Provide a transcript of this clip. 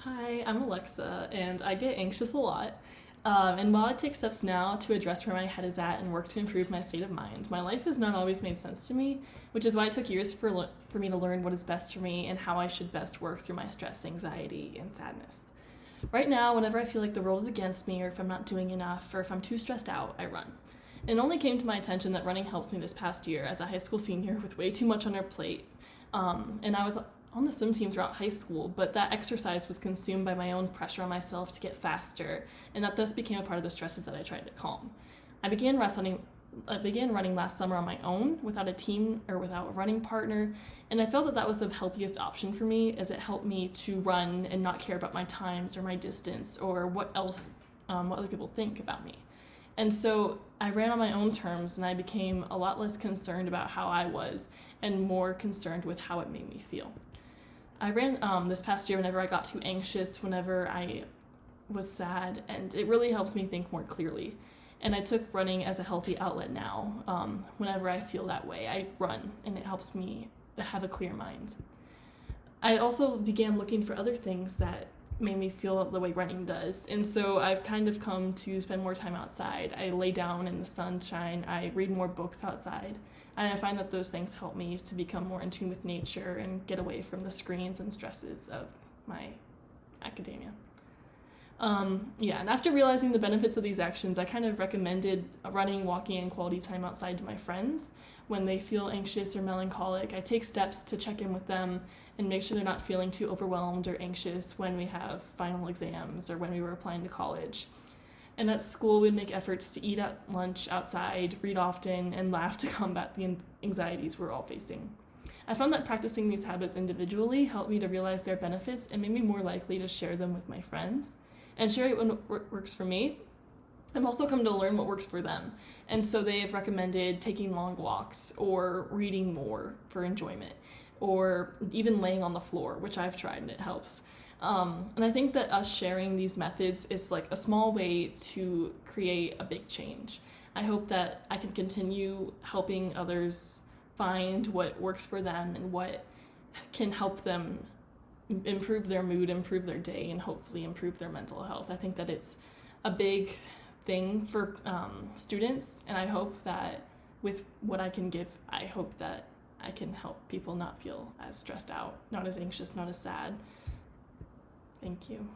Hi, I'm Alexa, and I get anxious a lot. And while I take steps now to address where my head is at and work to improve my state of mind, my life has not always made sense to me, which is why it took years for me to learn what is best for me and how I should best work through my stress, anxiety, and sadness. Right now, whenever I feel like the world is against me, or if I'm not doing enough, or if I'm too stressed out, I run. It only came to my attention that running helped me this past year as a high school senior with way too much on our plate. And I was on the swim team throughout high school, but that exercise was consumed by my own pressure on myself to get faster, and that thus became a part of the stresses that I tried to calm. I began running last summer on my own, without a team or without a running partner, and I felt that that was the healthiest option for me, as it helped me to run and not care about my times or my distance or what other people think about me. And so I ran on my own terms, and I became a lot less concerned about how I was and more concerned with how it made me feel. I ran this past year whenever I got too anxious, whenever I was sad, and it really helps me think more clearly. And I took running as a healthy outlet now. Whenever I feel that way, I run, and it helps me have a clear mind. I also began looking for other things that made me feel the way running does, and so I've kind of come to spend more time outside. I lay down in the sunshine, I read more books outside, and I find that those things help me to become more in tune with nature and get away from the screens and stresses of my academia. And after realizing the benefits of these actions, I kind of recommended running, walking, and quality time outside to my friends. When they feel anxious or melancholic, I take steps to check in with them and make sure they're not feeling too overwhelmed or anxious when we have final exams or when we were applying to college. And at school, we'd make efforts to eat at lunch outside, read often, and laugh to combat the anxieties we're all facing. I found that practicing these habits individually helped me to realize their benefits and made me more likely to share them with my friends. And sharing what works for me, I've also come to learn what works for them. And so they have recommended taking long walks or reading more for enjoyment, or even laying on the floor, which I've tried and it helps. And I think that us sharing these methods is like a small way to create a big change. I hope that I can continue helping others find what works for them and what can help them improve their mood, improve their day, and hopefully improve their mental health. I think that it's a big thing for students, and I hope that with what I can give, I hope that I can help people not feel as stressed out, not as anxious, not as sad. Thank you.